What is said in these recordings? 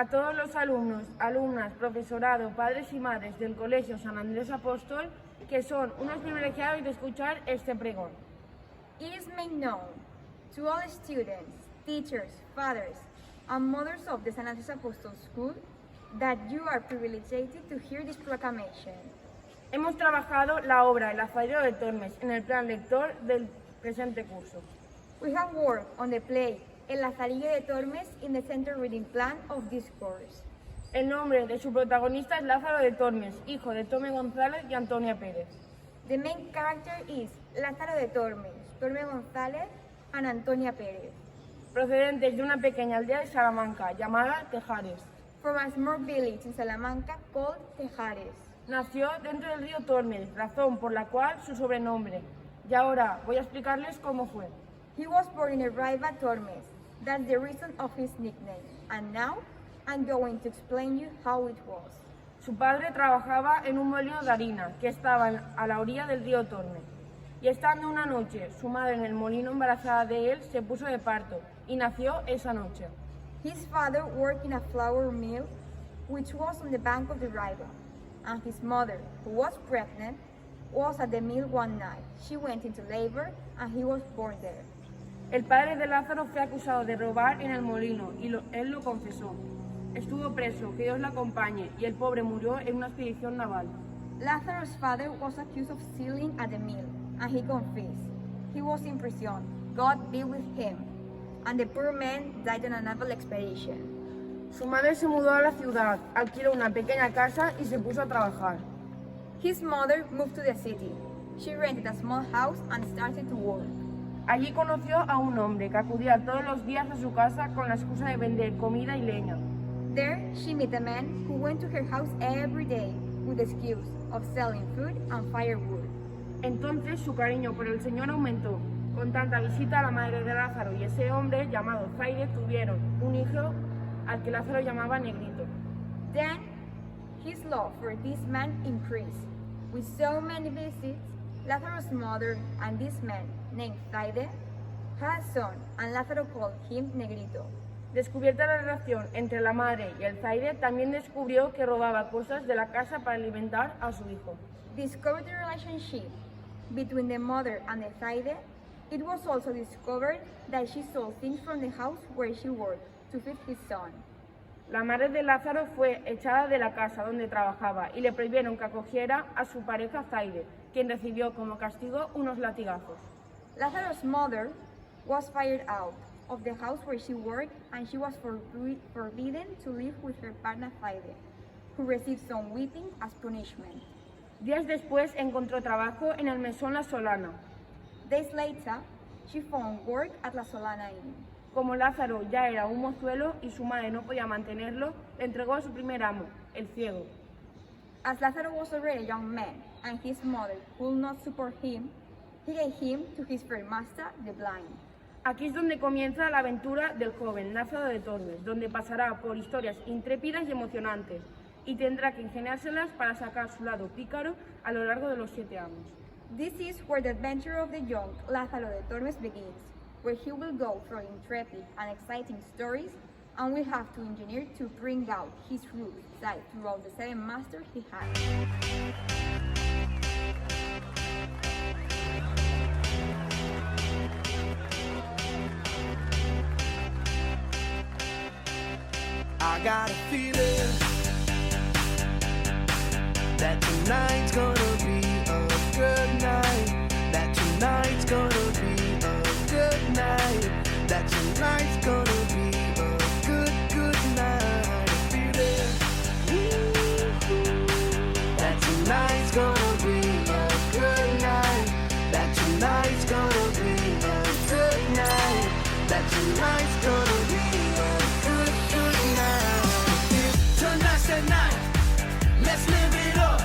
A todos los alumnos, alumnas, profesorado, padres y madres del Colegio San Andrés Apóstol, que son unos privilegiados de escuchar este pregón. It is made known to all students, teachers, fathers, and mothers of the San Andrés Apostol School that you are privileged to hear this proclamation. Hemos trabajado la obra El Lazarillo de Tormes en el plan lector del presente curso. We have worked on the play El Lazarillo de Tormes in the center reading plan of this course. El nombre de su protagonista es Lázaro de Tormes, hijo de Tome González y Antonia Pérez. The main character is Lázaro de Tormes, Torme González, and Antonia Pérez, Procedentes de una pequeña aldea de Salamanca llamada Tejares. from a small village in Salamanca called Tejares. Nació dentro del río Tormes, razón por la cual su sobrenombre. Y ahora voy a explicarles cómo fue. He was born in a river Tormes. That's the reason of his nickname. And now, I'm going to explain you how it was. Su padre trabajaba en un molino de harina que estaba a la orilla del río Tormes. Y estando una noche su madre en el molino embarazada de él, se puso de parto y nació esa noche. His father worked in a flour mill, which was on the bank of the river. And his mother, who was pregnant, was at the mill one night. She went into labor and he was born there. El padre de Lázaro fue acusado de robar en el molino y él lo confesó. Estuvo preso, que Dios lo acompañe, y el pobre murió en una expedición naval. Lazarus' father was accused of stealing at the mill, and he confessed. He was in prison. God be with him. And the poor man died on a naval expedition. Su madre se mudó a la ciudad, alquiló una pequeña casa y se puso a trabajar. His mother moved to the city. She rented a small house and started to work. Allí conoció a un hombre que acudía todos los días a su casa con la excusa de vender comida y leña. There, she met a man who went to her house every day with the excuse of selling food and firewood. Entonces su cariño por el Señor aumentó. Con tanta visita, la madre de Lázaro y ese hombre, llamado Zaide, tuvieron un hijo al que Lázaro llamaba Negrito. Then, his love for this man increased. With so many visits, Lazarus' mother and this man, named Zaide, had a son, and Lázaro called him Negrito. Descubierta la relación entre la madre y el Zaide, también descubrió que robaba cosas de la casa para alimentar a su hijo. Discovered the relationship between the mother and the Zaide, it was also discovered that she sold things from the house where she worked to feed his son. La madre de Lázaro fue echada de la casa donde trabajaba y le prohibieron que acogiera a su pareja Zaide, quien recibió como castigo unos latigazos. Lazarus' mother was fired out of the house where she worked, and she was forbidden to live with her partner Zaide, who received some whipping as punishment. Días después encontró trabajo en el Mesón La Solana. Days later, she found work at La Solana Inn. Como Lázaro ya era un mozuelo y su madre no podía mantenerlo, le entregó a su primer amo, el ciego. As Lazaro was already a young man, and his mother could not support him, he gave him to his first master, the blind. Aquí es donde comienza la aventura del joven Lázaro de Tormes, donde pasará por historias intrépidas y emocionantes, y tendrá que ingeniárselas para sacar su lado pícaro a lo largo de los 7 años. This is where the adventure of the young Lázaro de Tormes begins, where he will go through intrepid and exciting stories, and will have to engineer to bring out his rude side throughout the 7 masters he had. I got a feeling that tonight's gonna be a good night. That tonight's gonna be a good night. That tonight's gonna be a good night. I feel it. That tonight's gonna be a good night. That tonight's gonna be a good night. That tonight's gonna be a good night. Tonight's the night. Let's live it up.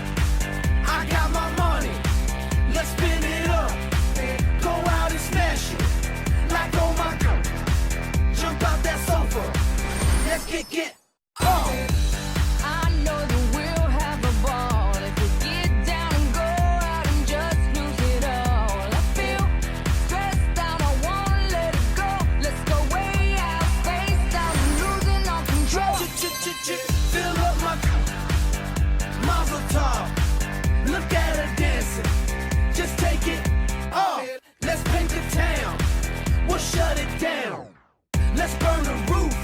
I got my money. Let's spin it up. Go out and smash it. Like oh my god. Jump out that sofa. Let's get on. I know that we'll have a ball if we get down and shut it down. Let's burn the roof,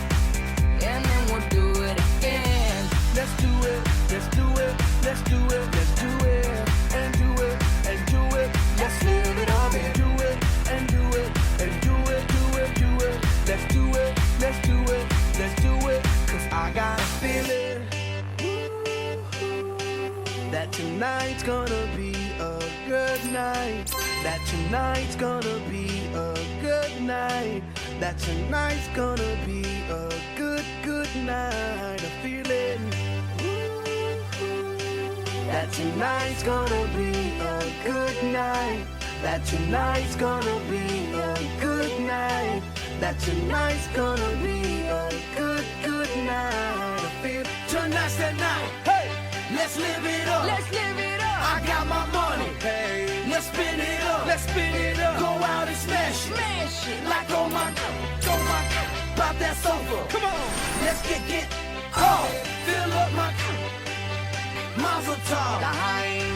And then we'll do it again. let's do it, let's do it, let's do it, let's do it, and do it, and do it, let's live it up and do it, and do it, and do it, do it, do it, let's do it, let's do it, let's do it, cause I got a feeling that tonight's gonna be a good night, that tonight's gonna be a good night, that tonight's gonna be a good, good night, a feeling that tonight's gonna be a good night, that tonight's gonna be a good night, that tonight's gonna be a good, good night, I feel tonight's the night, hey, let's live it up, Let's live it up. I got my money, hey, let's spin it up, let's spin it up, go out and smash it, Smash it. like oh my, pop that sofa, come on, let's get off, fill up my Mazel tov,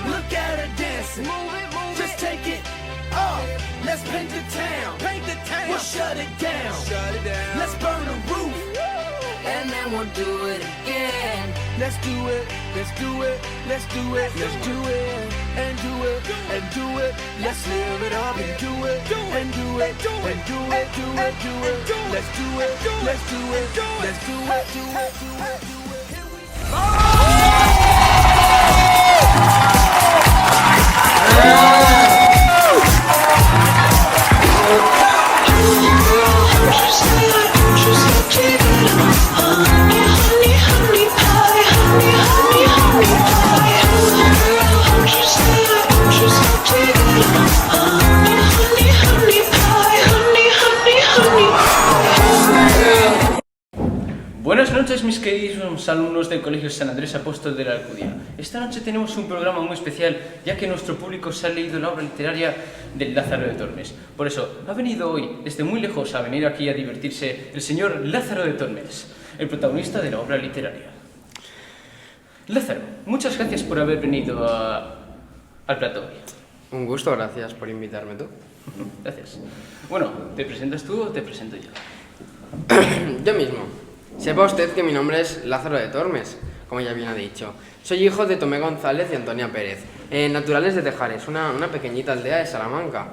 look at her dancing, Move just it. take it off, let's paint the town, we'll shut it down, let's burn the roof, And then we'll do it again. let's do it, let's do it, let's do it, let's do it, and do it, and do it, let's live it up and do it, and do it, and do it, do it, do it, let's do it, let's do it, let's do it, do it, do it, do it, here we Buenas noches, mis queridos alumnos del Colegio San Andrés Apóstol de la Alcudia. Esta noche tenemos un programa muy especial, ya que nuestro público se ha leído la obra literaria del Lázaro de Tormes. Por eso, ha venido hoy, desde muy lejos, a venir aquí a divertirse el señor Lázaro de Tormes, el protagonista de la obra literaria. Lázaro, muchas gracias por haber venido al plató hoy. Un gusto, gracias por invitarme tú. Gracias. Bueno, ¿te presentas tú o te presento yo? Yo mismo. Sepa usted que mi nombre es Lázaro de Tormes, como ya bien ha dicho. Soy hijo de Tomé González y Antonia Pérez, naturales de Tejares, una pequeñita aldea de Salamanca.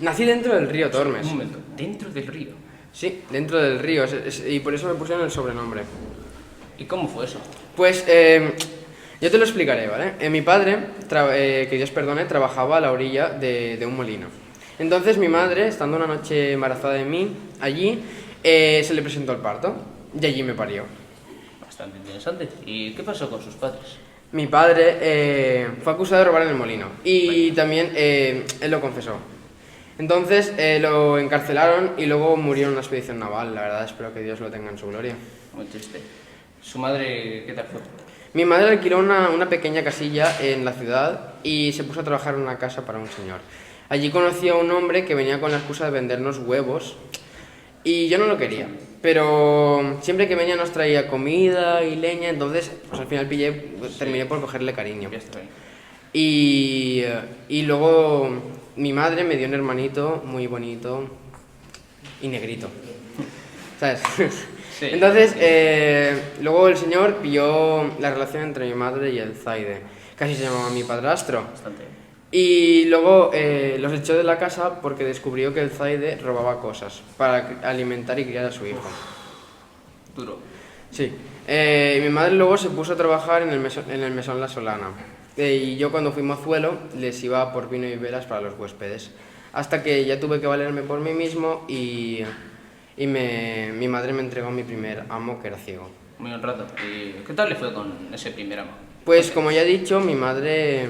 Nací dentro del río Tormes. Un momento, dentro del río. Sí, dentro del río, y por eso me pusieron el sobrenombre. ¿Y cómo fue eso? Pues yo te lo explicaré, ¿vale? Mi padre, que Dios perdone, trabajaba a la orilla de un molino. Entonces mi madre, estando una noche embarazada de mí, allí se le presentó el parto y allí me parió. Bastante interesante. ¿Y qué pasó con sus padres? Mi padre fue acusado de robar en el molino y también él lo confesó. Entonces lo encarcelaron y luego murió en una expedición naval. La verdad, espero que Dios lo tenga en su gloria. Muy triste. ¿Su madre qué tal fue? Mi madre alquiló una pequeña casilla en la ciudad y se puso a trabajar en una casa para un señor. Allí conocí a un hombre que venía con la excusa de vendernos huevos y yo no lo quería, pero siempre que venía nos traía comida y leña, entonces pues al final terminé por cogerle cariño. Ya está bien. Y luego mi madre me dio un hermanito muy bonito y negrito, ¿sabes? Sí. Entonces, luego el señor pilló la relación entre mi madre y el Zaide, casi se llamaba mi padrastro. Bastante bien. Y luego los echó de la casa porque descubrió que el Zaide robaba cosas para alimentar y criar a su hijo. Duro. Sí. Mi madre luego se puso a trabajar en el mesón La Solana. Y yo cuando fui mozuelo les iba por vino y velas para los huéspedes. Hasta que ya tuve que valerme por mí mismo y mi madre me entregó a mi primer amo, que era ciego. Muy honrado. ¿Y qué tal le fue con ese primer amo? Pues como ya he dicho, mi madre,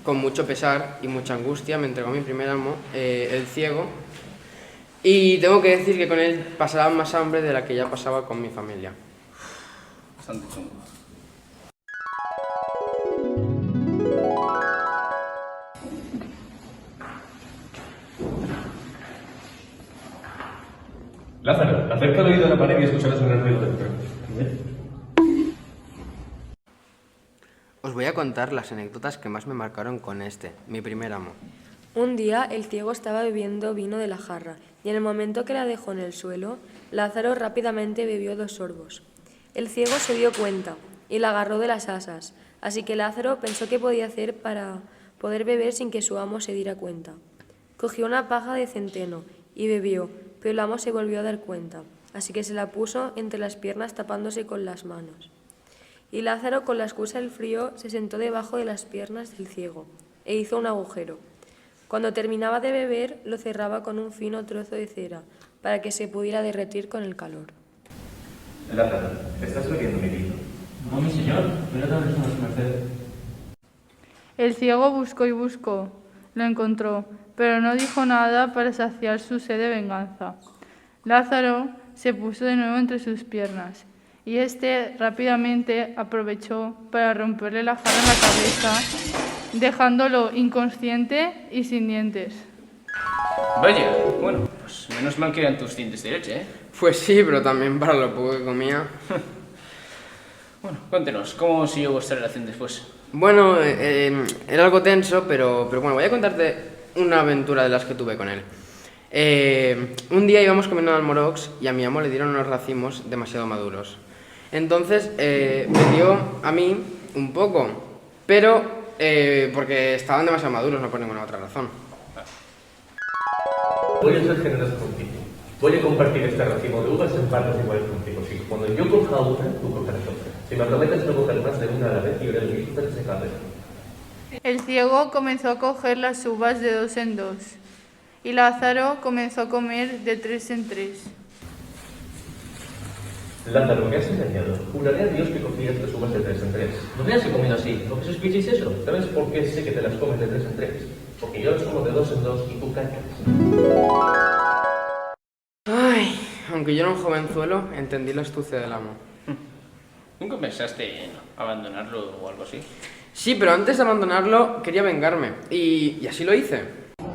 con mucho pesar y mucha angustia, me entregó a mi primer amo, el ciego. Y tengo que decir que con él pasaba más hambre de la que ya pasaba con mi familia. Bastante chungo. Lázaro, acerca el oído a la pared y escucharás un ruido dentro. Os voy a contar las anécdotas que más me marcaron con mi primer amo. Un día el ciego estaba bebiendo vino de la jarra y en el momento que la dejó en el suelo, Lázaro rápidamente bebió 2 sorbos. El ciego se dio cuenta y la agarró de las asas, así que Lázaro pensó qué podía hacer para poder beber sin que su amo se diera cuenta. Cogió una paja de centeno y bebió, pero el amo se volvió a dar cuenta, así que se la puso entre las piernas tapándose con las manos. Y Lázaro, con la excusa del frío, se sentó debajo de las piernas del ciego e hizo un agujero. Cuando terminaba de beber, lo cerraba con un fino trozo de cera para que se pudiera derretir con el calor. Lázaro, ¿estás bebiendo mi vino? No, mi señor, pero tal vez no es merced. El ciego buscó y buscó, lo encontró, pero no dijo nada para saciar su sed de venganza. Lázaro se puso de nuevo entre sus piernas, y éste rápidamente aprovechó para romperle la jarra en la cabeza, dejándolo inconsciente y sin dientes. Vaya, bueno, pues menos mal que eran tus dientes de leche, ¿eh? Pues sí, pero también para lo poco que comía. Bueno, cuéntenos, ¿cómo siguió vuestra relación después? Bueno, era algo tenso, pero bueno, voy a contarte una aventura de las que tuve con él. Un día íbamos comiendo al Morox y a mi amo le dieron unos racimos demasiado maduros. Entonces me dio a mí un poco, pero porque estaban demasiado maduros, no por ninguna otra razón. Voy a ser generoso contigo. Voy a compartir este racimo de uvas en partes iguales contigo. Si cuando yo coja una, tú cogerás otra. Si me prometes no coger más de una a la vez, yo haré el mismo que se cabe. El ciego comenzó a coger las uvas de 2 en 2, y Lázaro comenzó a comer de 3 en 3. Lázaro, me has engañado. Juraré a Dios que cogías las uvas de 3 en 3. No me has comido así. ¿Por qué sospecháis eso? ¿Sabes por qué sé que te las comes de 3 en 3? Porque yo las como de 2 en 2 y tú cachas. Ay, aunque yo era un jovenzuelo, entendí la astucia del amo. ¿Nunca pensaste en abandonarlo o algo así? Sí, pero antes de abandonarlo quería vengarme, y así lo hice.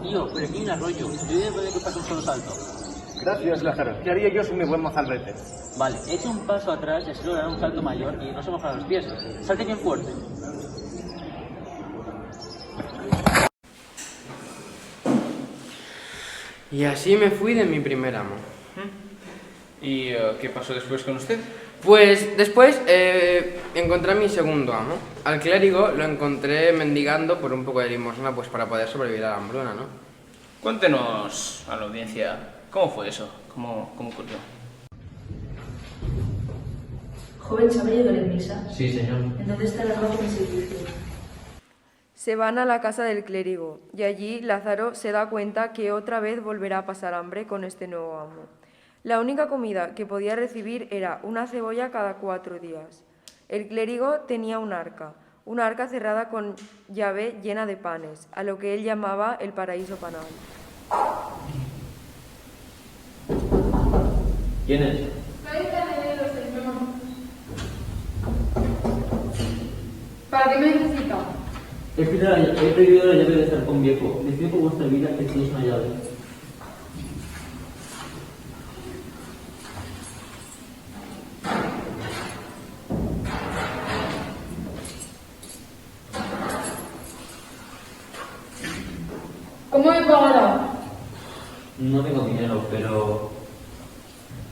Tío, pero aquí hay un arroyo. Yo ya puede que pase un solo salto. Gracias, Lázaro. ¿Qué haría yo sin mi buen mozalbete? Vale, echa un paso atrás y así logrará un salto mayor y no se mojará los pies. Salte bien fuerte. Y así me fui de mi primer amo. ¿Y qué pasó después con usted? Pues después encontré a mi segundo amo. Al clérigo lo encontré mendigando por un poco de limosna, pues para poder sobrevivir a la hambruna, ¿no? Cuéntenos a la audiencia, ¿cómo fue eso? ¿Cómo ocurrió? Joven, ¿sabe llegar en misa? Sí, señor. ¿En dónde está el arroz en servicio? Se van a la casa del clérigo y allí Lázaro se da cuenta que otra vez volverá a pasar hambre con este nuevo amo. La única comida que podía recibir era una cebolla cada 4 días. El clérigo tenía un arca cerrada con llave llena de panes, a lo que él llamaba el paraíso panal. ¿Quién es? Soy el candelero, señor. ¿Para qué me necesita? He pedido la llave de estar con viejo. Decido por vuestra vida que tenéis una llave. ¿Cómo me pagará? No tengo dinero, pero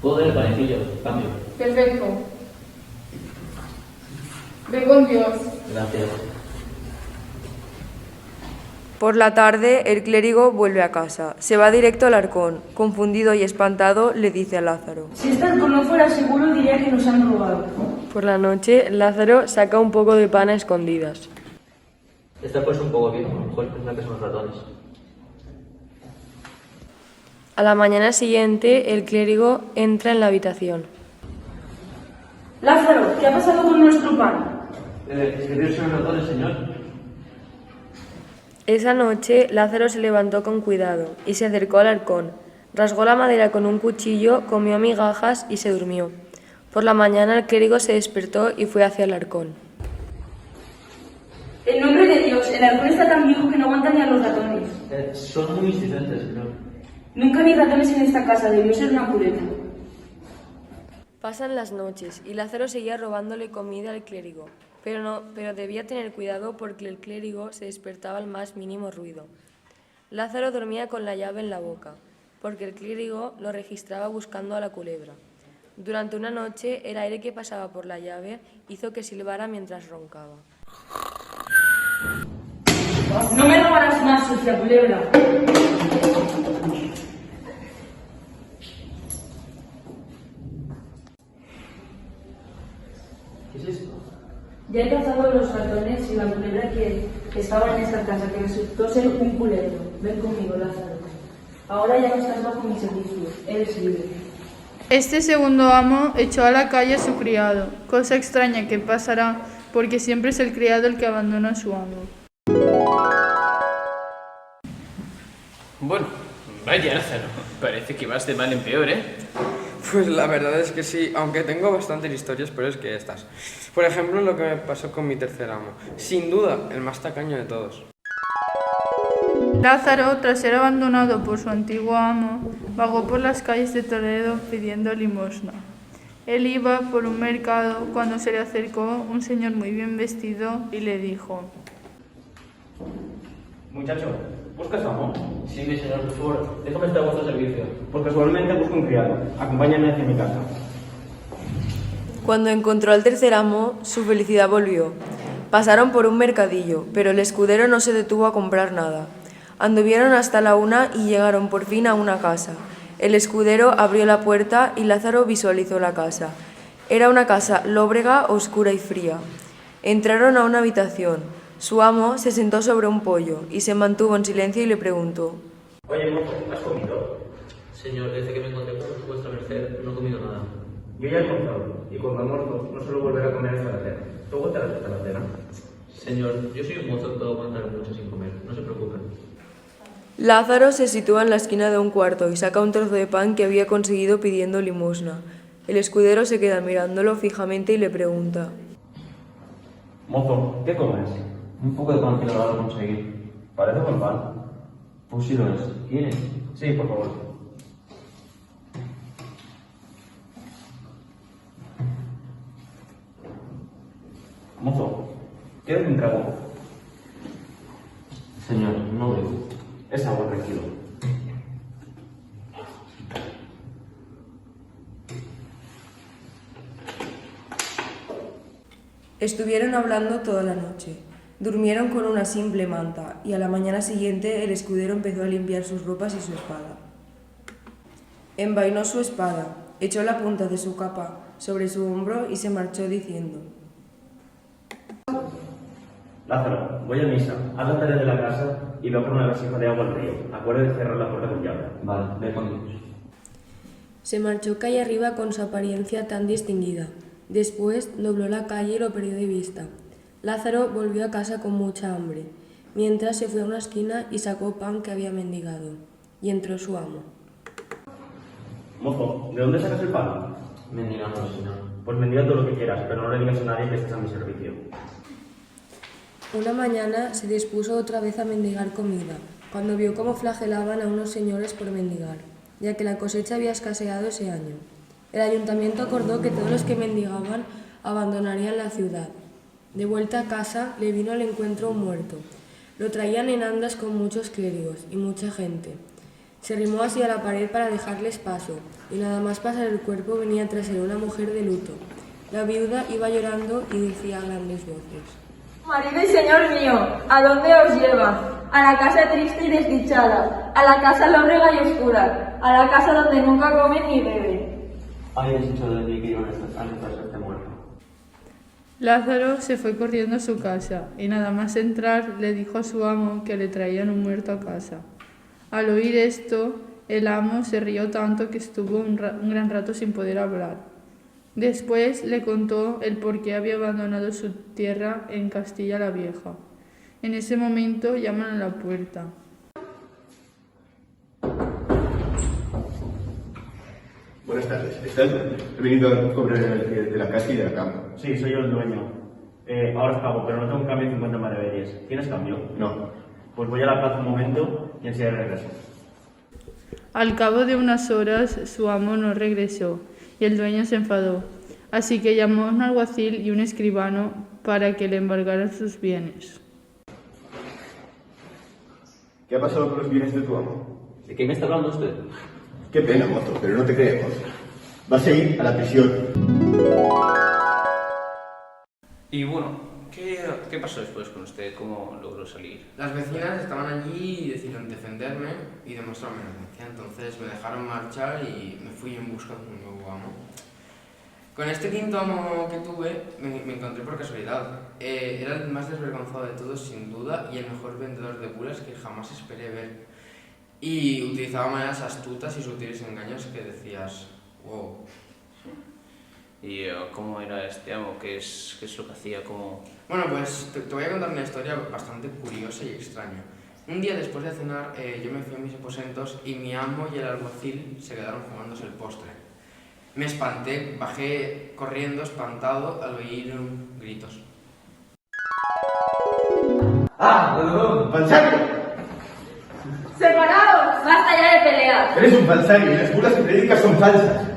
puedo dar el panecillo, cambio. Perfecto. Ve con Dios. Gracias. Por la tarde, el clérigo vuelve a casa. Se va directo al arcón. Confundido y espantado, le dice a Lázaro: Si este arco no fuera seguro, diría que nos han robado. Por la noche, Lázaro saca un poco de pan a escondidas. Está pues un poco viejo, a lo mejor pensaba que son los ratones. A la mañana siguiente, el clérigo entra en la habitación. Lázaro, ¿qué ha pasado con nuestro pan? Es que Dios son los ratones, señor. Esa noche, Lázaro se levantó con cuidado y se acercó al arcón. Rasgó la madera con un cuchillo, comió migajas y se durmió. Por la mañana, el clérigo se despertó y fue hacia el arcón. En nombre de Dios, el arcón está tan viejo que no aguanta ni a los ratones. Son muy insistentes, señor. Nunca vi ratones en esta casa, debió ser una pureza. Pasan las noches y Lázaro seguía robándole comida al clérigo, pero debía tener cuidado porque el clérigo se despertaba al más mínimo ruido. Lázaro dormía con la llave en la boca, porque el clérigo lo registraba buscando a la culebra. Durante una noche, el aire que pasaba por la llave hizo que silbara mientras roncaba. No me robarás más, sucia culebra. ¿Qué es esto? Ya he cazado los ratones y la culebra que estaba en esta casa, que resultó ser un culebro. Ven conmigo, Lázaro. Ahora ya no estás bajo mi servicio, eres libre. Este segundo amo echó a la calle a su criado, cosa extraña que pasará porque siempre es el criado el que abandona a su amo. Bueno, vaya Lázaro, parece que vas de mal en peor, ¿eh? Pues la verdad es que sí, aunque tengo bastantes historias peores que estas. Por ejemplo, lo que me pasó con mi tercer amo. Sin duda, el más tacaño de todos. Lázaro, tras ser abandonado por su antiguo amo, vagó por las calles de Toledo pidiendo limosna. Él iba por un mercado cuando se le acercó un señor muy bien vestido y le dijo: Muchacho, ¿buscas amo? Sí, mi señor, por favor, déjame estar a vuestro servicio. Pues casualmente busco un criado. Acompáñame hacia mi casa. Cuando encontró al tercer amo, su felicidad volvió. Pasaron por un mercadillo, pero el escudero no se detuvo a comprar nada. Anduvieron hasta la 1 y llegaron por fin a una casa. El escudero abrió la puerta y Lázaro visualizó la casa. Era una casa lóbrega, oscura y fría. Entraron a una habitación. Su amo se sentó sobre un pollo y se mantuvo en silencio y le preguntó: Oye, mozo, ¿has comido? Señor, desde que me encontré con vuestra merced, no he comido nada. Yo ya he almorzado, y cuando almuerzo no suelo volver a comer hasta la cena. ¿Tú aguantarás hasta la cena? Señor, yo soy un mozo que puedo aguantar mucho sin comer, no se preocupen. Lázaro se sitúa en la esquina de un cuarto y saca un trozo de pan que había conseguido pidiendo limosna. El escudero se queda mirándolo fijamente y le pregunta: Mozo, ¿qué comes? Un poco de pan que lo logro conseguir. ¿Parece buen pan? Pues sí lo es. ¿Quieres? Sí, por favor. Mozo, ¿quieres un trago? Señor, no bebo. Es agua, tranquilo. Estuvieron hablando toda la noche. Durmieron con una simple manta y a la mañana siguiente el escudero empezó a limpiar sus ropas y su espada. Envainó su espada, echó la punta de su capa sobre su hombro y se marchó diciendo: Lázaro, voy a misa. Haz la tarea de la casa y ve por una vasija de agua al río. Acuérdate de cerrar la puerta con llave. Vale, ve con Dios. Se marchó calle arriba con su apariencia tan distinguida. Después dobló la calle y lo perdió de vista. Lázaro volvió a casa con mucha hambre, mientras se fue a una esquina y sacó pan que había mendigado. Y entró su amo. Mozo, ¿de dónde sacas el pan? Mendigando, señor. Pues mendiga todo lo que quieras, pero no le digas a nadie que estás a mi servicio. Una mañana se dispuso otra vez a mendigar comida, cuando vio cómo flagelaban a unos señores por mendigar, ya que la cosecha había escaseado ese año. El ayuntamiento acordó que todos los que mendigaban abandonarían la ciudad. De vuelta a casa le vino al encuentro un muerto. Lo traían en andas con muchos clérigos y mucha gente. Se arrimó así a la pared para dejarles paso, y nada más pasar el cuerpo venía tras él una mujer de luto. La viuda iba llorando y decía a grandes voces: Marido y señor mío, ¿a dónde os lleva? A la casa triste y desdichada, a la casa lóbrega y oscura, a la casa donde nunca comen ni beben. Habías dicho de mí que iban a este muerto. Lázaro se fue corriendo a su casa y nada más entrar le dijo a su amo que le traían un muerto a casa. Al oír esto, el amo se rió tanto que estuvo un gran rato sin poder hablar. Después le contó el por qué había abandonado su tierra en Castilla la Vieja. En ese momento llaman a la puerta. Buenas tardes. ¿Estás venido a cobrar el alquiler de la casa y de la cama? Sí, soy yo el dueño. Ahora os pago, pero no tengo un cambio de 50 maravedíes. ¿Tienes cambio? No. Pues voy a la plaza un momento y enseguida regreso. Al cabo de unas horas, su amo no regresó y el dueño se enfadó. Así que llamó a un alguacil y un escribano para que le embargaran sus bienes. ¿Qué ¿Qué ha pasado con los bienes de tu amo? ¿De qué me está hablando usted? Qué pena, mozo, pero no te creemos. Vas a ir a la prisión. Y bueno, ¿qué pasó después con usted? ¿Cómo logró salir? Las vecinas estaban allí y decidieron defenderme y demostrarme inocencia. Entonces me dejaron marchar y me fui en busca de un nuevo amo. Con este quinto amo que tuve, me encontré por casualidad. Era el más desvergonzado de todos, sin duda, y el mejor vendedor de bulas que jamás esperé ver. Y utilizaba maneras astutas y sutiles engaños que decías, wow. ¿Y cómo era este amo? ¿Qué es lo que hacía? Bueno, pues te voy a contar una historia bastante curiosa y extraña. Un día después de cenar, yo me fui a mis aposentos y mi amo y el alguacil se quedaron jugándose el postre. Me espanté, bajé corriendo, espantado, al oír gritos. ¡Ah! ¡No! ¡Falsario! ¡Separados! ¡Basta ya de pelear! Eres un falsario y las bulas que predicas son falsas.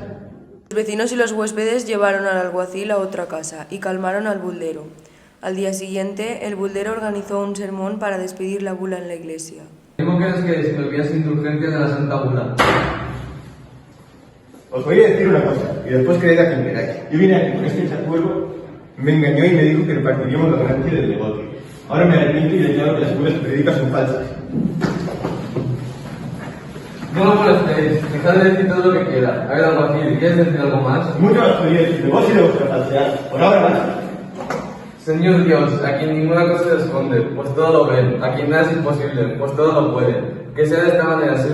Los vecinos y los huéspedes llevaron al alguacil a otra casa y calmaron al buldero. Al día siguiente, el buldero organizó un sermón para despedir la bula en la iglesia. Tengo que os olvidáis indulgencia de la Santa Bula. Os voy a decir una cosa, y después creed a quien queráis. Yo vine aquí con este chacuervo, me engañó y me dijo que repartiríamos la ganancia del negocio. Ahora me arrepiento y declaro que las bulas que predicas son falsas. No lo molestéis, dejad de decir todo lo que quiera. A ver, alguacil, ¿quieres decir algo más? Mucho más podría decir de vos y de vuestra falsedad. Por ahora más. Señor Dios, a quien ninguna cosa se esconde, pues todo lo ven. A quien nada es imposible, pues todo lo puede. Que sea de esta manera, si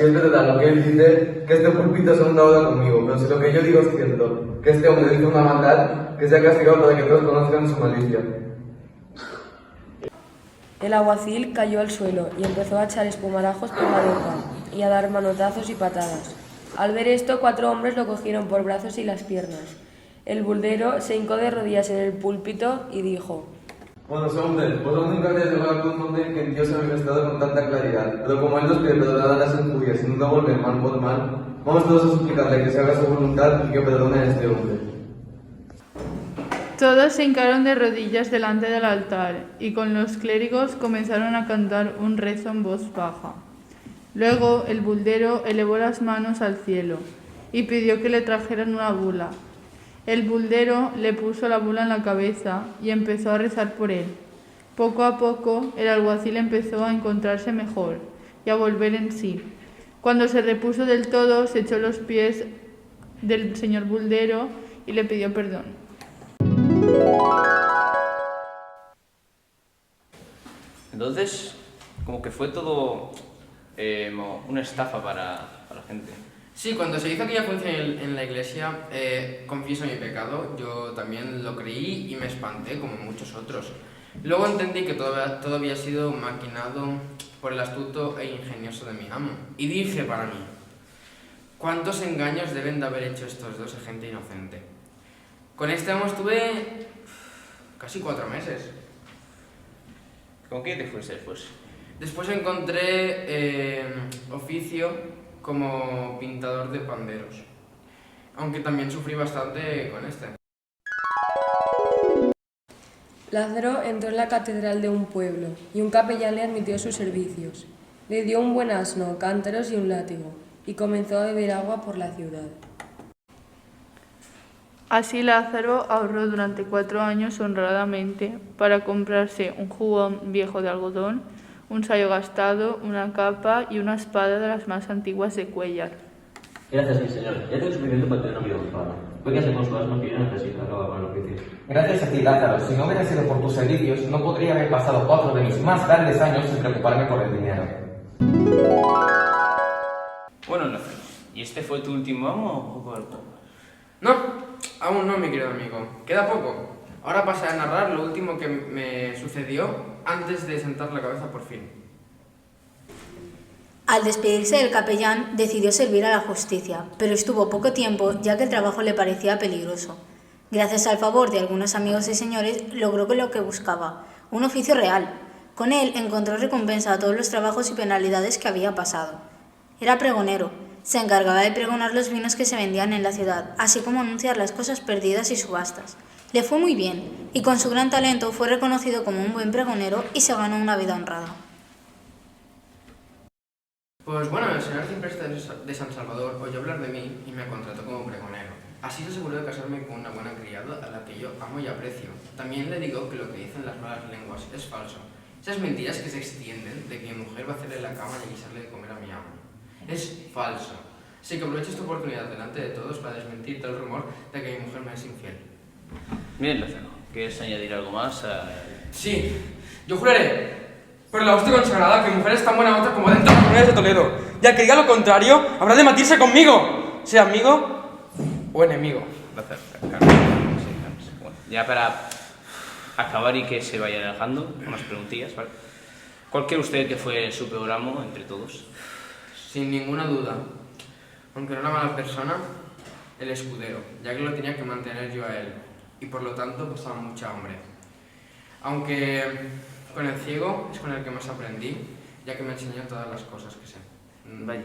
es verdad lo que él dice, que este púlpito es un deuda conmigo, pero si lo que yo digo es cierto, que este hombre dice una maldad, que sea castigado para que todos conozcan su malicia. El alguacil cayó al suelo y empezó a echar espumarajos por la boca y a dar manotazos y patadas. Al ver esto, 4 hombres lo cogieron por brazos y las piernas. El buldero se hincó de rodillas en el púlpito y dijo: Buenos hombres, vosotros nunca habéis llegado a comprender que en Dios se ha manifestado con tanta claridad, pero como Él nos pide perdonar las injurias y no devolver mal por mal, vamos todos a suplicarle que se haga su voluntad y que perdone a este hombre. Todos se hincaron de rodillas delante del altar y con los clérigos comenzaron a cantar un rezo en voz baja. Luego el buldero elevó las manos al cielo y pidió que le trajeran una bula. El buldero le puso la bula en la cabeza y empezó a rezar por él. Poco a poco el alguacil empezó a encontrarse mejor y a volver en sí. Cuando se repuso del todo, se echó a los pies del señor buldero y le pidió perdón. Entonces, como que fue todo una estafa para la gente. Sí, cuando se hizo aquella función en la iglesia, confieso mi pecado, yo también lo creí y me espanté como muchos otros. Luego entendí que todo había sido maquinado por el astuto e ingenioso de mi amo. Y dije para mí, ¿cuántos engaños deben de haber hecho estos dos a gente inocente? Con este amo estuve casi 4 meses. ¿Con qué te fuiste después? Después encontré oficio como pintador de panderos, aunque también sufrí bastante con este. Lázaro entró en la catedral de un pueblo y un capellán le admitió sus servicios. Le dio un buen asno, cántaros y un látigo y comenzó a beber agua por la ciudad. Así Lázaro ahorró durante 4 años honradamente para comprarse un jubón viejo de algodón, un sayo gastado, una capa y una espada de las más antiguas de Cuéllar. Gracias, mi señor. Ya tengo suficiente para tener una vida ocupada. Voy a hacer con su asno que yo necesito acabar con el oficio. Gracias a ti, Lázaro. Si no hubiera sido por tus servicios, no podría haber pasado 4 de mis más grandes años sin preocuparme por el dinero. Bueno, Lázaro, ¿y este fue tu último amo o algo? No, aún no, mi querido amigo. Queda poco. Ahora pasaré a narrar lo último que me sucedió antes de sentar la cabeza por fin. Al despedirse del capellán, decidió servir a la justicia, pero estuvo poco tiempo ya que el trabajo le parecía peligroso. Gracias al favor de algunos amigos y señores, logró lo que buscaba, un oficio real. Con él encontró recompensa a todos los trabajos y penalidades que había pasado. Era pregonero. Se encargaba de pregonar los vinos que se vendían en la ciudad, así como anunciar las cosas perdidas y subastas. Le fue muy bien, y con su gran talento fue reconocido como un buen pregonero y se ganó una vida honrada. Pues bueno, el señor Cimpreste de San Salvador oyó hablar de mí y me contrató como pregonero. Así se aseguró de casarme con una buena criada a la que yo amo y aprecio. También le digo que lo que dicen las malas lenguas es falso. Esas mentiras que se extienden de que mi mujer va a hacerle la cama y guisarle de comer a mi amo. Es falso. Así que aprovecho esta oportunidad delante de todos para desmentir todo el rumor de que mi mujer me es infiel. Bien, Lázaro, ¿quieres añadir algo más a...? Sí, yo juraré por la hostia consagrada que mi mujer es tan buena otra como dentro de las comunidades de Toledo. Y al que diga lo contrario, habrá de matarse conmigo, sea amigo o enemigo. Lázaro, sí, bueno, ya para acabar y que se vayan alejando, unas preguntillas, ¿vale? ¿Cuál cree usted que fue su peor amo entre todos? Sin ninguna duda, aunque no era mala persona, el escudero, ya que lo tenía que mantener yo a él, y por lo tanto pasaba mucha hambre. Aunque con el ciego es con el que más aprendí, ya que me enseñó todas las cosas que sé. Vaya,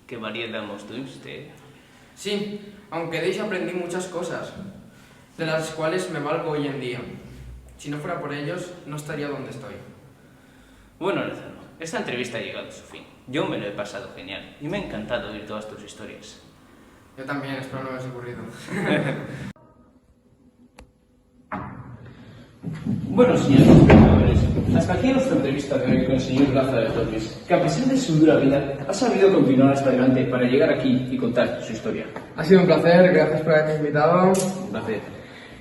qué variedad mostró usted. Sí, aunque de ellos aprendí muchas cosas, de las cuales me valgo hoy en día. Si no fuera por ellos, no estaría donde estoy. Bueno, Lázaro, esta entrevista ha llegado a su fin. Yo me lo he pasado genial y me ha encantado oír todas tus historias. Yo también, espero no haberse aburrido. Bueno, señores espectadores, hasta aquí nuestra entrevista de hoy con el señor Lázaro de Tormes, que a pesar de su dura vida, ha sabido continuar hasta adelante para llegar aquí y contar su historia. Ha sido un placer, gracias por haberme invitado. Un placer.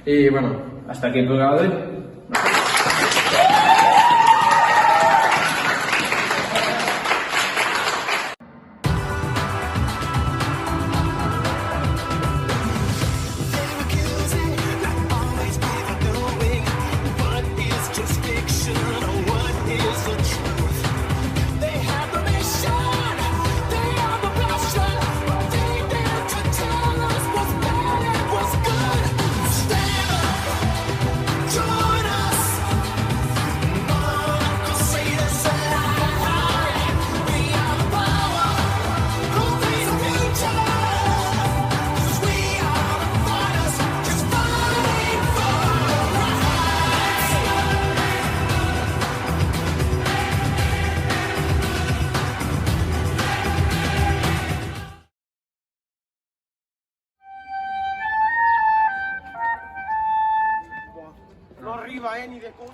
Y bueno, hasta aquí el programa de hoy. No arriba, ni de co...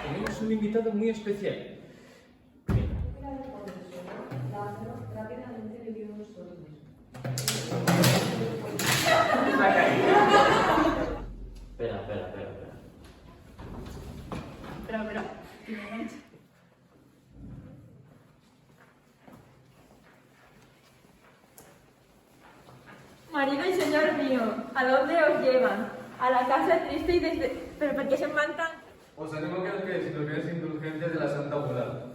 Tenemos un invitado muy especial. Espera. Marido y señor mío, ¿a dónde os llevan? A la casa triste y desde... ¿Pero por qué se mantan? Os animo que os quedéis lo que es indulgencias de la Santa Abuela.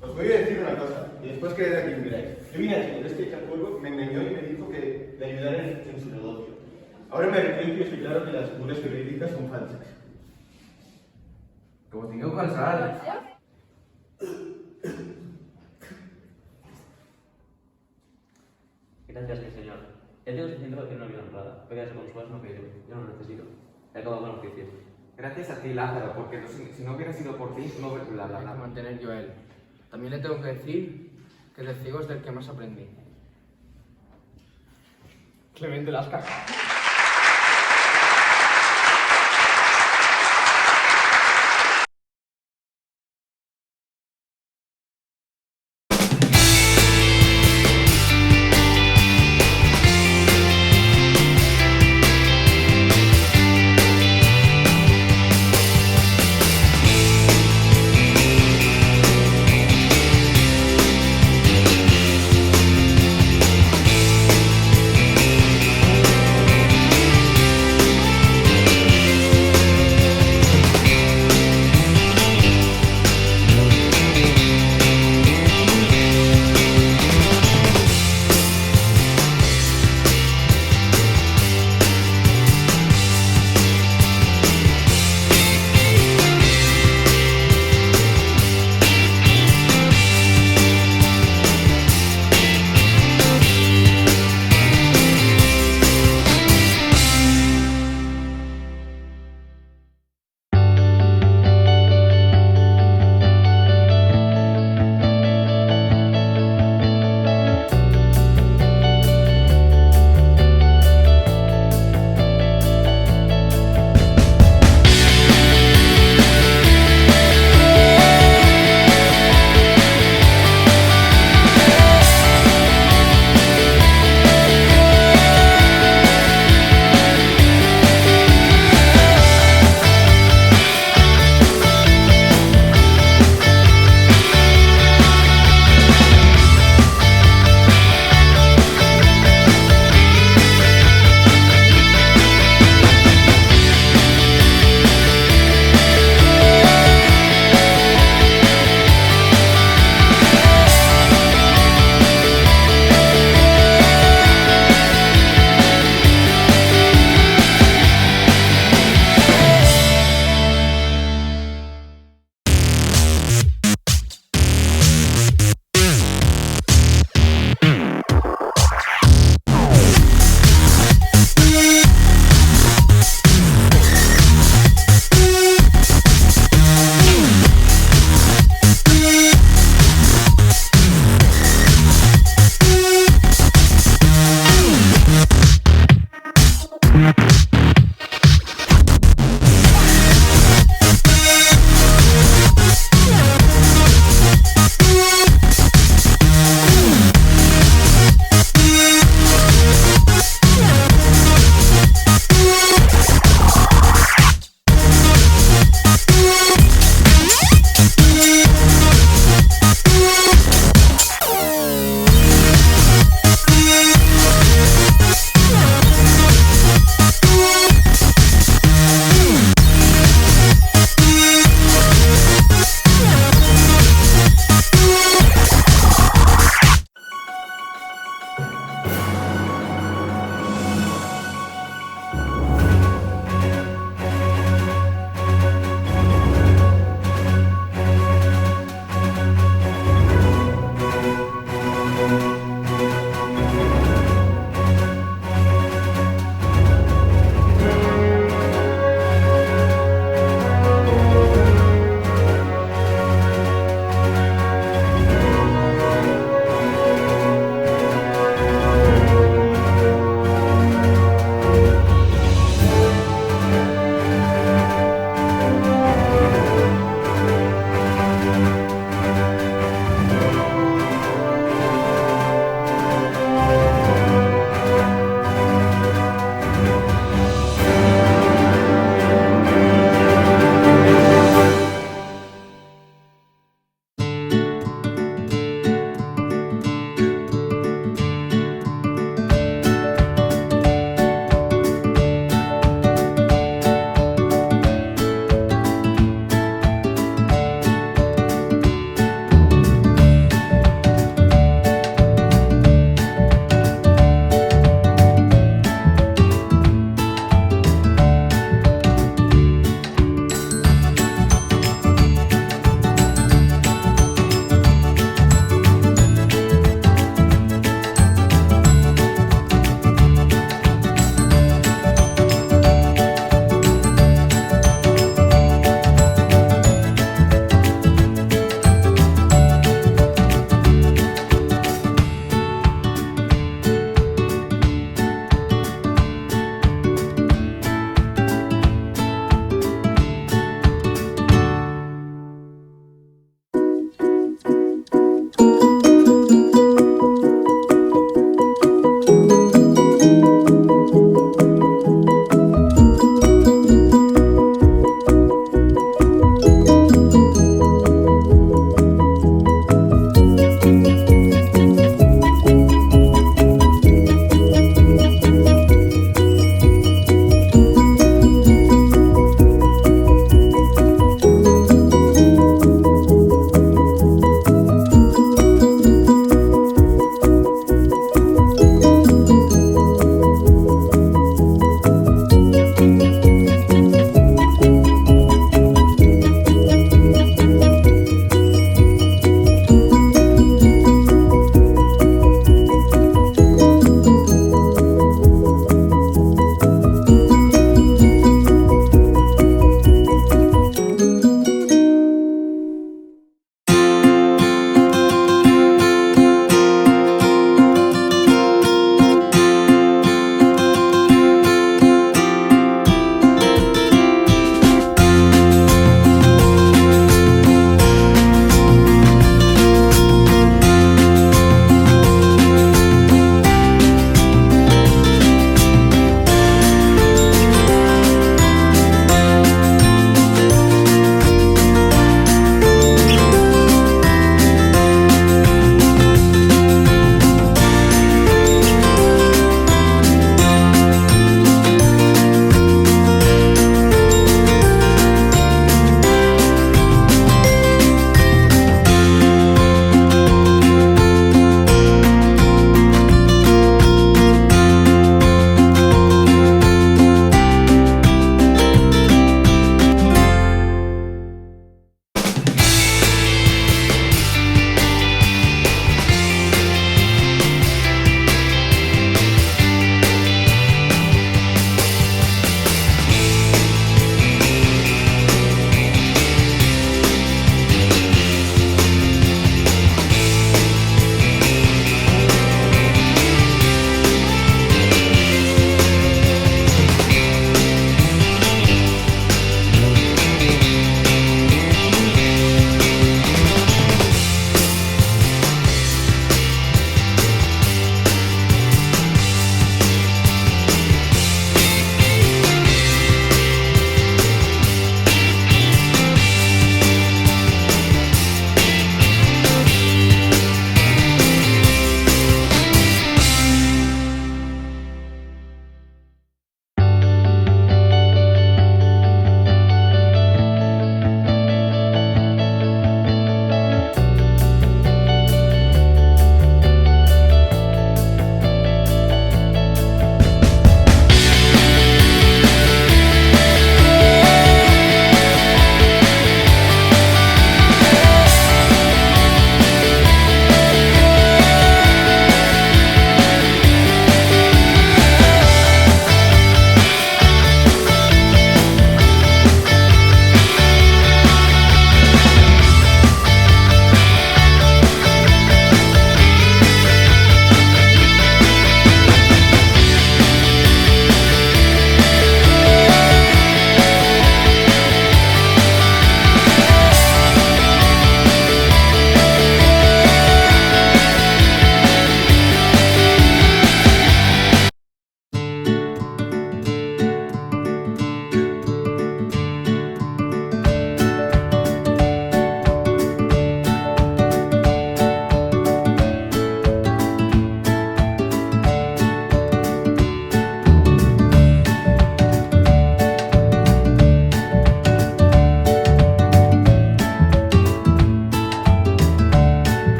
Os voy a decir una cosa, y después quedad aquí y miráis. Yo vine aquí con este chacuervo, me engañó y me dijo que le ayudara en su negocio. Ahora me arrepiento y estoy claro que las curas jurídicas son falsas. Como tengo que falsar. Gracias, mi señor. Ya tengo suficiente que no vida honrada. Péguese con su asno que yo no lo necesito. He acabado con oficio. Gracias a ti, Lázaro, porque si no hubiera sido por ti, no hubiera Para mantener yo a él. También le tengo que decir que del ciego es del que más aprendí. Clemente Lascar.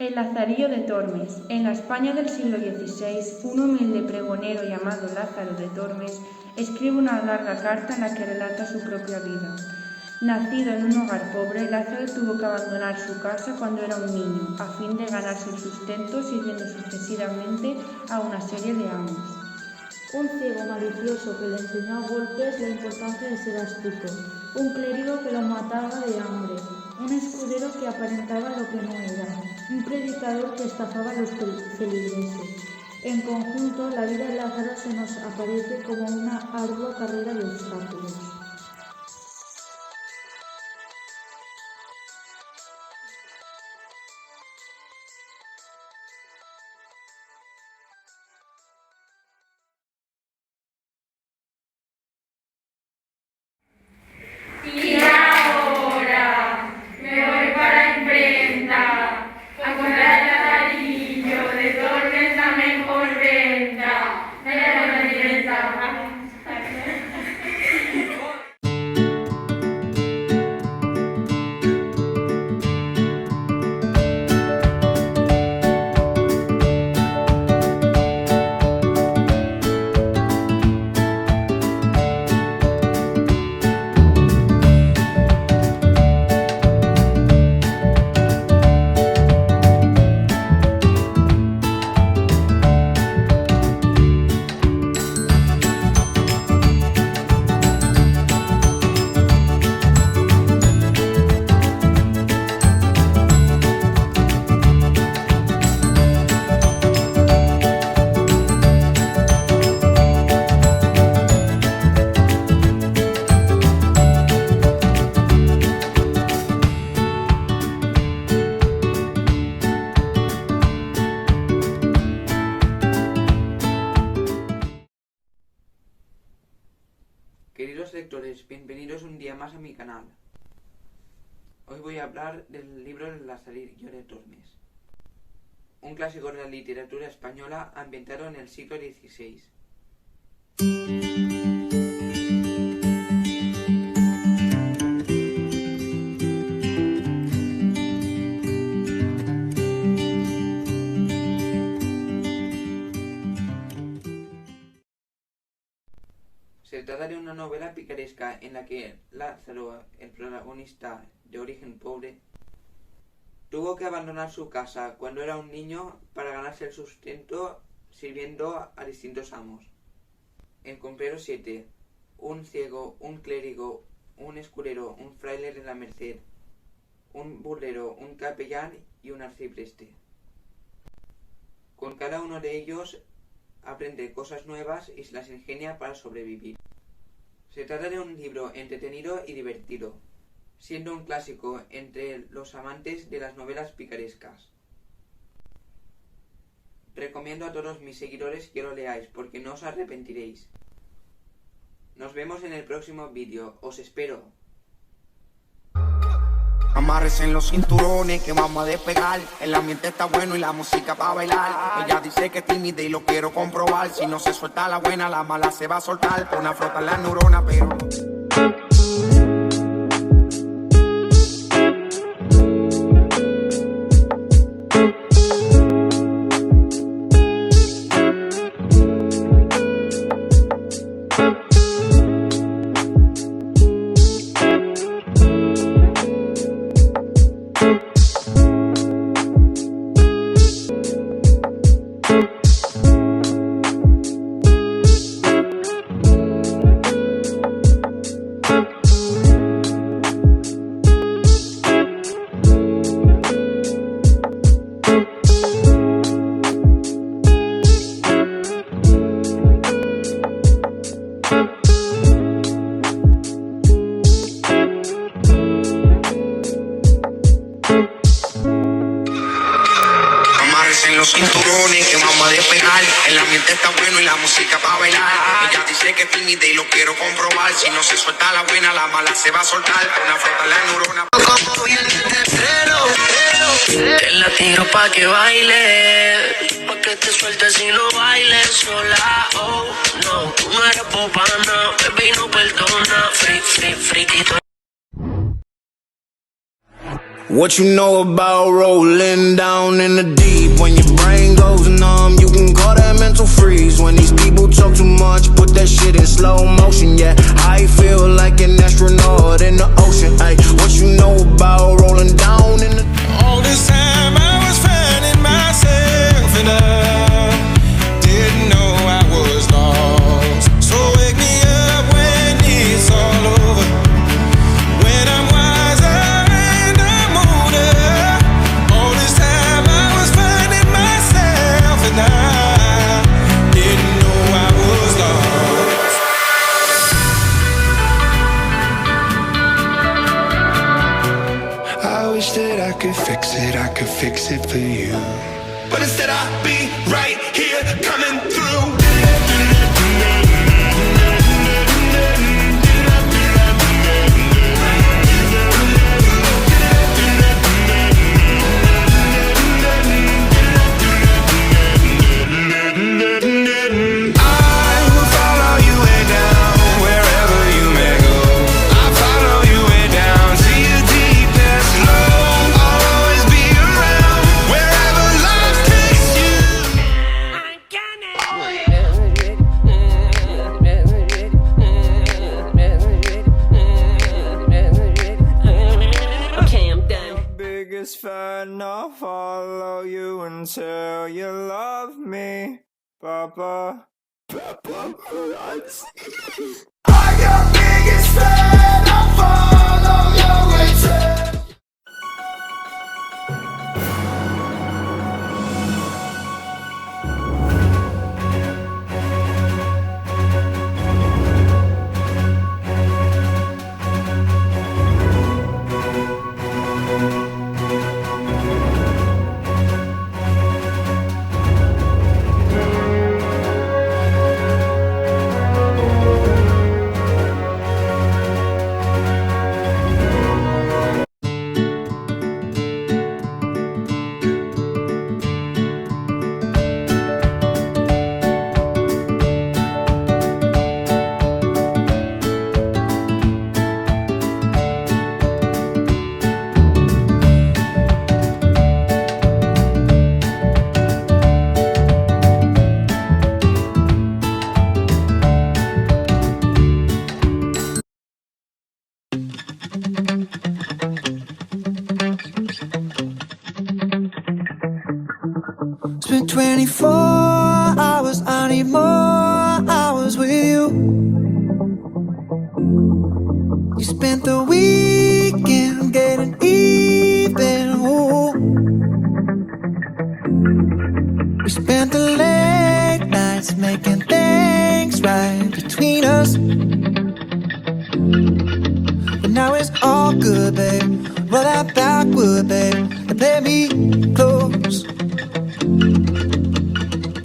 El Lazarillo de Tormes. En la España del siglo XVI, un humilde pregonero llamado Lázaro de Tormes escribe una larga carta en la que relata su propia vida. Nacido en un hogar pobre, Lázaro tuvo que abandonar su casa cuando era un niño, a fin de ganarse el sustento sirviendo sucesivamente a una serie de amos. Un ciego malicioso que le enseñó a golpes la importancia de ser astuto, un clérigo que lo mataba de hambre, un escudero que aparentaba lo que no era, un predicador que estafaba a los feligreses. En conjunto, la vida de Lázaro se nos aparece como una ardua carrera de obstáculos. Y ahora me voy para imprenta a comprar Lazarillo de Tormes la mejor venta. Queridos lectores, bienvenidos un día más a mi canal. Hoy voy a hablar del libro El Lazarillo de Tormes, un clásico de la literatura española ambientado en el siglo XVI. Se trata de una novela picaresca en la que Lázaro, el protagonista de origen pobre, tuvo que abandonar su casa cuando era un niño para ganarse el sustento sirviendo a distintos amos. En concreto 7, un ciego, un clérigo, un escudero, un fraile de la Merced, un burlero, un capellán y un arcipreste. Con cada uno de ellos aprende cosas nuevas y se las ingenia para sobrevivir. Se trata de un libro entretenido y divertido, siendo un clásico entre los amantes de las novelas picarescas. Recomiendo a todos mis seguidores que lo leáis porque no os arrepentiréis. Nos vemos en el próximo vídeo, os espero. Amárrese en los cinturones que vamos a despegar. El ambiente está bueno y la música para bailar. Ella dice que es tímida y lo quiero comprobar. Si no se suelta la buena, la mala se va a soltar. Pone a frotar la neurona, pero... los cinturones que vamos a despegar. El ambiente está bueno y la música para bailar. Ella dice que es tímida y lo quiero comprobar. Si no se suelta la buena, la mala se va a soltar. Pone a frotar la neurona. Como viene este estreno, te la tiro pa' que baile, pa' que te sueltes y no bailes sola. Oh, no, tú no eres popana, baby, no perdona. Friquito. What you know about rolling down in the the deep. When your brain goes numb, you can call that mental freeze. When these people talk too much, put that shit in slow motion. Yeah, I feel like an astronaut in the ocean. Ay, what you know about rolling down in the... All this time I was finding myself and I didn't know I was lost. So wake me up when it's all over, when I'm wiser and I'm older. All this time I was finding myself and I didn't know I was lost. I wish that I could fix it for you. But instead I'll be right here coming through. Fan, I'll follow you until you love me, Papa. Papa, I'm your biggest fan, I'll follow you until... Spent 24 hours, I need more hours with you. You spent the weekend getting even, ooh. We spent the late nights making things right between us. But now it's all good, babe. Roll that backward, babe, and play me close.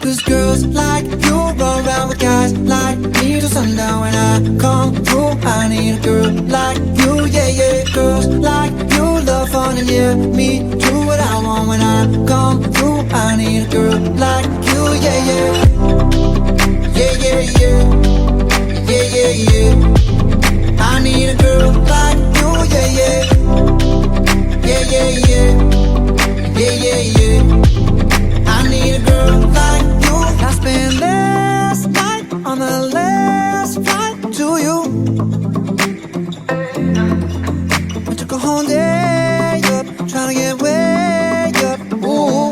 Cause girls like you run around with guys like me till sundown. When I come through, I need a girl like you, yeah, yeah. Girls like you love fun and yeah, me do what I want. When I come through, I need a girl like you, yeah, yeah. Yeah, yeah, yeah. Yeah, yeah, yeah. I need a girl like you, yeah, yeah. Yeah, yeah, yeah. Yeah, yeah, yeah. I need a girl like you. I spent last night on the last flight to you. I took a whole day up, trying to get way up. Ooh.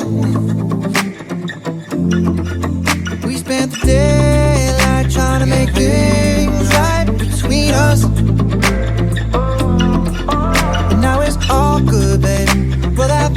We spent the daylight trying to make things right between us. And now it's all good, baby. But that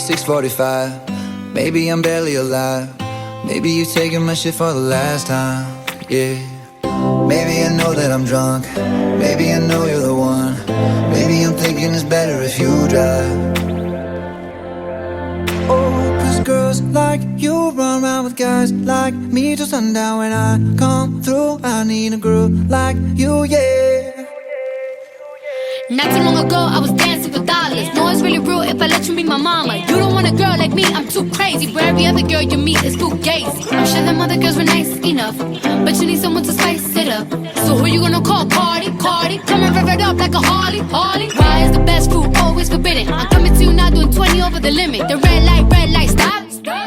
6:45. Maybe I'm barely alive. Maybe you taking my shit for the last time. Yeah. Maybe I know that I'm drunk. Maybe I know you're the one. Maybe I'm thinking it's better if you drive. Oh, 'cause girls like you run around with guys like me till sundown. When I come through, I need a girl like you, yeah. Not too long ago, I was dancing for dollars. No, it's really real if I let you be my mama. You don't want a girl like me, I'm too crazy. Where every other girl you meet is too gazy. I'm sure them other girls were nice enough, but you need someone to spice it up. So who you gonna call? Cardi? Come and rev it up like a Harley. Why is the best food always forbidden? I'm coming to you now doing 20 over the limit. The red light, stop.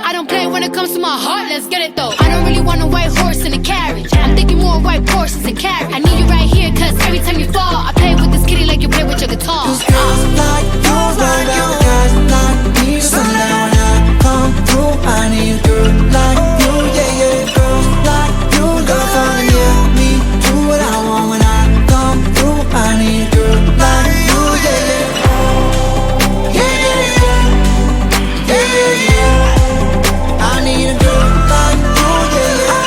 I don't play when it comes to my heart, let's get it though. I don't really want a white horse in a carriage. I'm thinking more white horses and carriage. I need you right here, 'cause every time you fall, I play with this kitty like you play with your guitar. 'Cause girls like you run around with guys like me till sundown. When I come through, I need a girl like you, yeah, yeah. Girls like you love fun and yeah, me do what I want. When I come through, I need a girl like you, yeah, yeah. Yeah, yeah, yeah. Yeah, yeah, yeah. I need a girl like you, yeah, yeah.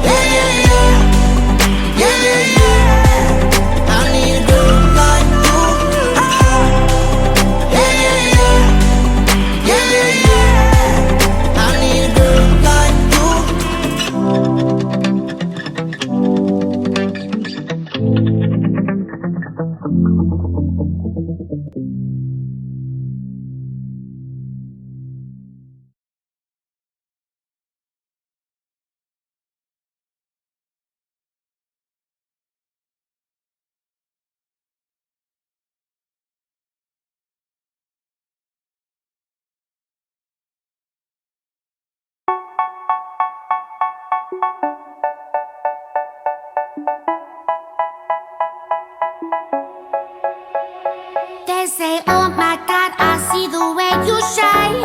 Yeah, yeah, yeah. Yeah, yeah, yeah. I need a girl like you. Yeah, yeah, yeah. Yeah, yeah, yeah. I need a girl like you. They say, oh my God, I see the way you shine.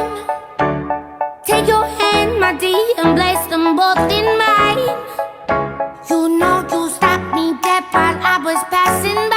Take your hand, my dear, and place them both in mine. You know you stopped me dead while I was passing